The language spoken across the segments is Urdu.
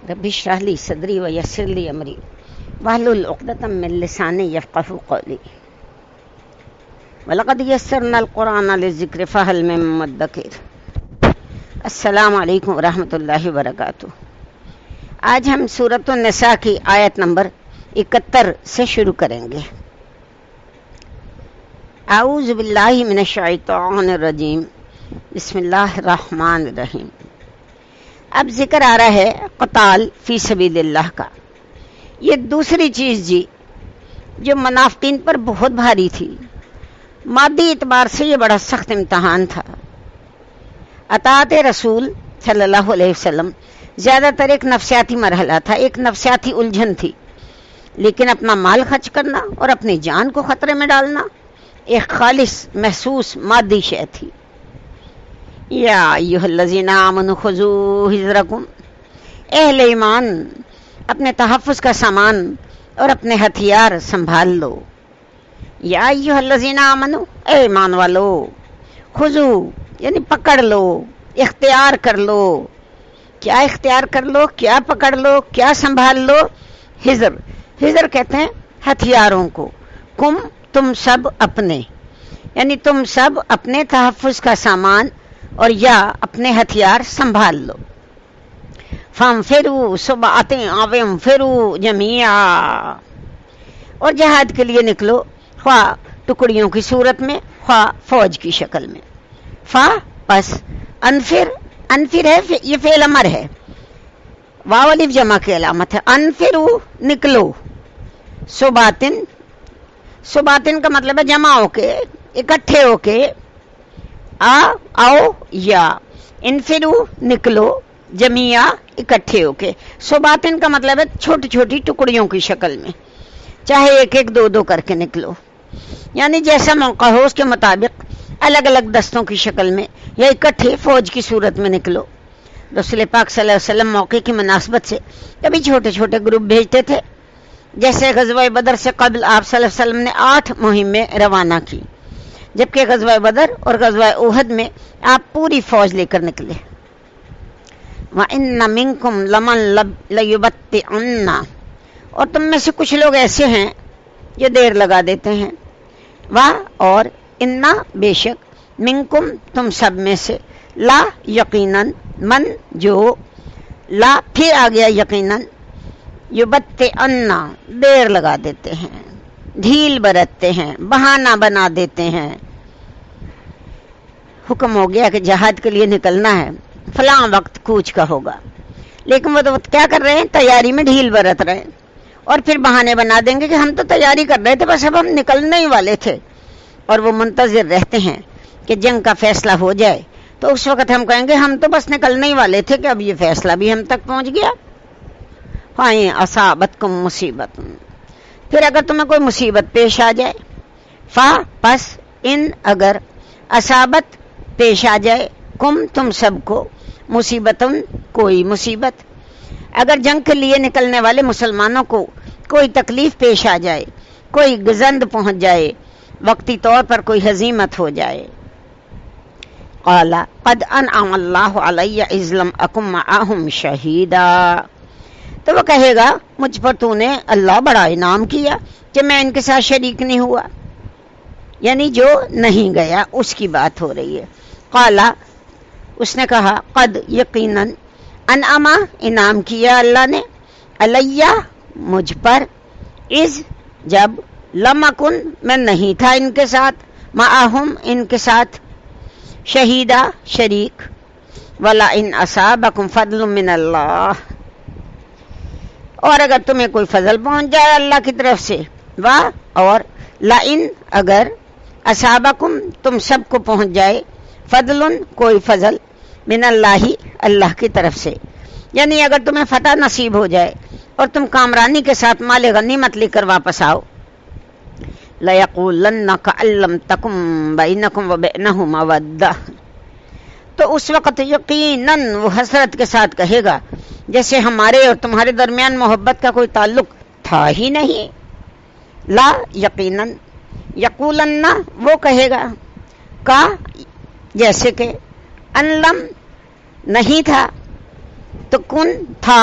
رب اشرح لي صدري ويسر لي أمري واحلل عقدة من لساني يفقهوا قولي ولقد يسرنا القرآن للذكر فهل من مدكر. السلام علیکم ورحمۃ اللہ وبرکاتہ. آج ہم سورۃ النساء کی آیت نمبر 71 سے شروع کریں گے. اعوذ باللہ من الشیطان الرجیم. بسم اللہ الرحمن الرحیم. اب ذکر آ رہا ہے قتال فی سبیل اللہ کا. یہ دوسری چیز جی جو منافقین پر بہت بھاری تھی. مادی اعتبار سے یہ بڑا سخت امتحان تھا. اطاعت رسول صلی اللہ علیہ وسلم زیادہ تر ایک نفسیاتی مرحلہ تھا، ایک نفسیاتی الجھن تھی. لیکن اپنا مال خرچ کرنا اور اپنی جان کو خطرے میں ڈالنا ایک خالص محسوس مادی شے تھی. یا ایھا الذین آمنوا خذوا حذرکم. اہل ایمان اپنے تحفظ کا سامان اور اپنے ہتھیار سنبھال لو. یا ایھا الذین آمنوا، اے ایمان والو، خذوا یعنی پکڑ لو، اختیار کر لو. کیا اختیار کر لو، کیا پکڑ لو، کیا سنبھال لو؟ حذر کہتے ہیں ہتھیاروں کو. کم تم سب اپنے، یعنی تم سب اپنے تحفظ کا سامان اور یا اپنے ہتھیار سنبھال لو. فانفروا ثبات او انفروا جميعا. اور جہاد کے لیے نکلو، خواہ ٹکڑیوں کی صورت میں خواہ فوج کی شکل میں. فا پس انفر ہے، یہ فعل امر ہے، واو الف جمع کی علامت ہے. انفرو نکلو. صباتن کا مطلب ہے جمع ہو کے، اکٹھے ہو کے. آؤ یا انفرو نکلو، جميعا اکٹھے ہو کے. صباتن کا مطلب ہے چھوٹی چھوٹی ٹکڑیوں کی شکل میں، چاہے ایک ایک دو دو کر کے نکلو، یعنی جیسا موقع ہو اس کے مطابق الگ الگ دستوں کی شکل میں یا اکٹھے فوج کی صورت میں نکلو. رسول پاک صلی اللہ علیہ وسلم موقع کی مناسبت سے کبھی چھوٹے چھوٹے گروپ بھیجتے تھے. جیسے غزوہ بدر سے قبل آپ صلی اللہ علیہ وسلم نے 8 مہمیں روانہ کی، جبکہ غزوہ بدر اور غزوہ احد میں آپ پوری فوج لے کر نکلے. وَإِنَّ مِنكُمْ لَمَن لَيُبَطِّئُنَّ. اور تم میں سے کچھ لوگ ایسے ہیں جو دیر لگا دیتے ہیں. اور انا بے شک، منکم تم سب میں سے، لا یقیناً، من جو، لا پھر آ گیا یقیناً، یبطئن دیر لگا دیتے ہیں، ڈھیل برتتے ہیں، بہانہ بنا دیتے ہیں. حکم ہو گیا کہ جہاد کے لیے نکلنا ہے، فلاں وقت کوچ کا ہوگا، لیکن وہ تو کیا کر رہے ہیں؟ تیاری میں ڈھیل برت رہے ہیں، اور پھر بہانے بنا دیں گے کہ ہم تو تیاری کر رہے تھے، بس اب ہم نکلنے ہی والے تھے. اور وہ منتظر رہتے ہیں کہ جنگ کا فیصلہ ہو جائے، تو اس وقت ہم کہیں گے ہم تو بس نکلنے ہی والے تھے کہ اب یہ فیصلہ بھی ہم تک پہنچ گیا. فَإِنْ أَصَابَتْكُمْ مُصِیبَةٌ. پھر اگر تمہیں کوئی مصیبت پیش آ جائے، پس ان اگر، اصابت پیش آ جائے، کم تم سب کو، مصیبتن کوئی مصیبت. اگر جنگ کے لیے نکلنے والے مسلمانوں کو کوئی تکلیف پیش آ جائے، کوئی گزند پہنچ جائے، وقتی طور پر کوئی ہزیمت ہو جائے. قال قد انعم اللہ علی اذ لم اکن معہم شہیدا. تو وہ کہے گا مجھ پر تو نے اللہ بڑا انعام کیا کہ میں ان کے ساتھ شریک نہیں ہوا، یعنی جو نہیں گیا اس کی بات ہو رہی ہے. قال اس نے کہا، قد یقیناً، انعم انعام کیا اللہ نے، علیہ مجھ پر، اذ جب، لم اکن میں نہیں تھا ان کے ساتھ، معہم ان کے ساتھ، شہیدہ شریک. وَلَئِنْ أَصَابَكُمْ فَضْلٌ مِّنَ اللَّهِ. اور اگر تمہیں کوئی فضل پہنچ جائے اللہ کی طرف سے، اور لَئِنْ اگر، أَصَابَكُمْ تم سب کو پہنچ جائے، فضل کوئی فضل، من اللہ اللہ کی طرف سے، یعنی اگر تمہیں فتح نصیب ہو جائے اور تم کامرانی کے ساتھ مال غنیمت لے کر واپس آؤ، لَيَقُولَنَّ كَأَن لَّمْ تَكُن بَيْنَكُمْ وَبَيْنَهُ مَوَدَّةٌ. تو اس وقت یقیناً وہ حسرت کے ساتھ کہے گا جیسے ہمارے اور تمہارے درمیان محبت کا کوئی تعلق تھا ہی نہیں. لا یقیناً، یقولن وہ کہے گا، کا جیسے کہ، ان لم نہیں تھا، تو کن تھا،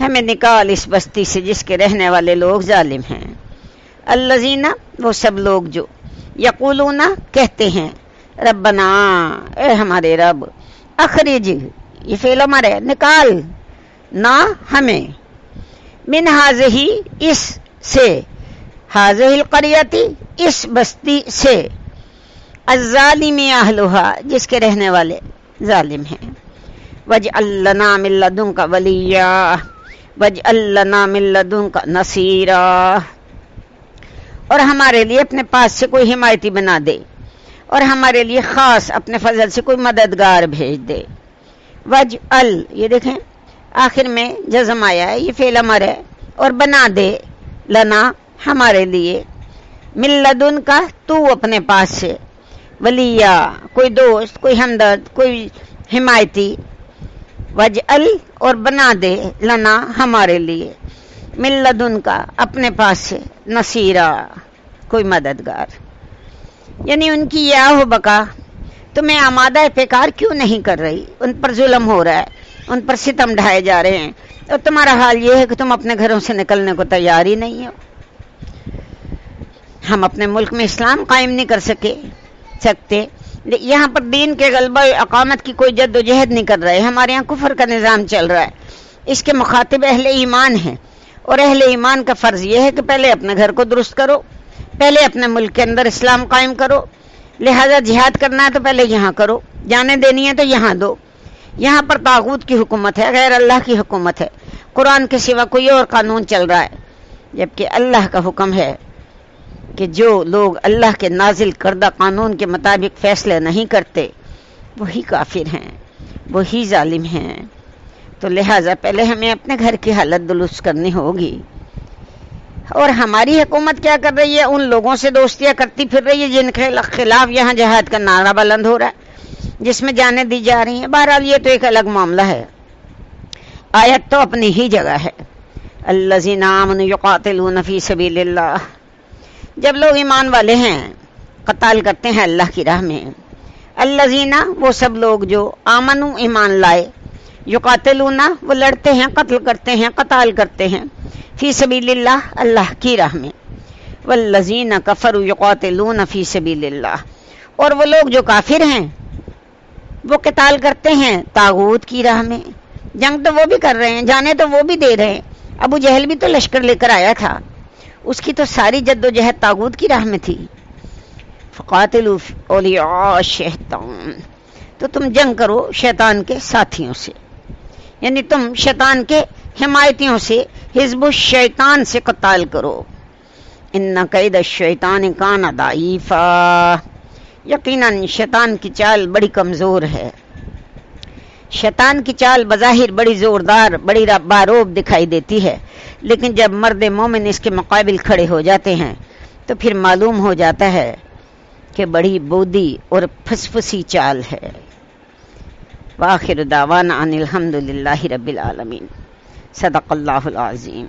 ہمیں نکال اس بستی سے جس کے رہنے والے لوگ ظالم ہیں. الذین وہ سب لوگ جو یقولون کہتے ہیں ربنا اے ہمارے رب اخرج یہ فعل امر ہے نکال نہ ہمیں من ہذہ اس سے ہذہ القریۃ اس بستی سے الظالم اہلھا جس کے رہنے والے ظالم ہیں. واجعل لنا من لدنک ولیا واجعل لنا من لدنک نصیرا اور ہمارے لیے اپنے پاس سے کوئی حمایتی بنا دے اور ہمارے لیے خاص اپنے فضل سے کوئی مددگار بھیج دے. واجعل یہ دیکھیں آخر میں جزم آیا ہے یہ فعل امر ہے اور بنا دے لنا ہمارے لیے من لدن کا تو اپنے پاس سے ولیہ کوئی دوست کوئی ہمدرد کوئی حمایتی. وجعل اور بنا دے لنا ہمارے لیے من لدن کا اپنے پاس سے نصیرا کوئی مددگار. یعنی ان کی یہ آہ و بکا تمہیں آمادہ پیکار کیوں نہیں کر رہی؟ ان پر ظلم ہو رہا ہے ان پر ستم ڈھائے جا رہے ہیں اور تمہارا حال یہ ہے کہ تم اپنے گھروں سے نکلنے کو تیار ہی نہیں ہو. ہم اپنے ملک میں اسلام قائم نہیں کر سکتے یہاں پر دین کے غلبہ اقامت کی کوئی جد و جہد نہیں کر رہے. ہمارے یہاں کفر کا نظام چل رہا ہے. اس کے مخاطب اہل ایمان ہیں اور اہل ایمان کا فرض یہ ہے کہ پہلے اپنے گھر کو درست کرو پہلے اپنے ملک کے اندر اسلام قائم کرو. لہذا جہاد کرنا ہے تو پہلے یہاں کرو جانے دینی ہے تو یہاں دو. یہاں پر طاغوت کی حکومت ہے غیر اللہ کی حکومت ہے. قرآن کے سوا کوئی اور قانون چل رہا ہے جبکہ اللہ کا حکم ہے کہ جو لوگ اللہ کے نازل کردہ قانون کے مطابق فیصلے نہیں کرتے وہی کافر ہیں وہی ظالم ہیں. تو لہٰذا پہلے ہمیں اپنے گھر کی حالت درست کرنی ہوگی. اور ہماری حکومت کیا کر رہی ہے؟ ان لوگوں سے دوستیاں کرتی پھر رہی ہے جن کے خلاف یہاں جہاد کا نعرہ بلند ہو رہا ہے جس میں جانیں دی جا رہی ہیں. بہرحال یہ تو ایک الگ معاملہ ہے. آیت تو اپنی ہی جگہ ہے. الذین آمنوا یقاتلون فی سبیل اللہ جب لوگ ایمان والے ہیں قتال کرتے ہیں اللہ کی راہ میں. الذین وہ سب لوگ جو آمنوا ایمان لائے یقاتلون وہ لڑتے ہیں قتل کرتے ہیں قتال کرتے ہیں فی سبیل اللہ اللہ کی راہ میں. والذین کفروا یقاتلون فی سبیل اللہ اور وہ لوگ جو کافر ہیں وہ قتال کرتے ہیں طاغوت کی راہ میں. جنگ تو وہ بھی کر رہے ہیں جانے تو وہ بھی دے رہے ہیں. ابو جہل بھی تو لشکر لے کر آیا تھا اس کی تو ساری جد و جہد طاغوت کی راہ میں تھی. فقاتلوا اولیاء الشیطان تو تم جنگ کرو شیطان کے ساتھیوں سے یعنی تم شیطان کے حمایتیوں سے حزب الشیطان سے قتال کرو. ان کید الشیطان کان ضعیفا یقیناً شیطان کی چال بڑی کمزور ہے. شیطان کی چال بظاہر بڑی زوردار بڑی باروب دکھائی دیتی ہے لیکن جب مرد مومن اس کے مقابل کھڑے ہو جاتے ہیں تو پھر معلوم ہو جاتا ہے کہ بڑی بودی اور پھسپھسی چال ہے. وآخر دعوانا ان الحمد للہ رب العالمین. صدق اللہ العظیم.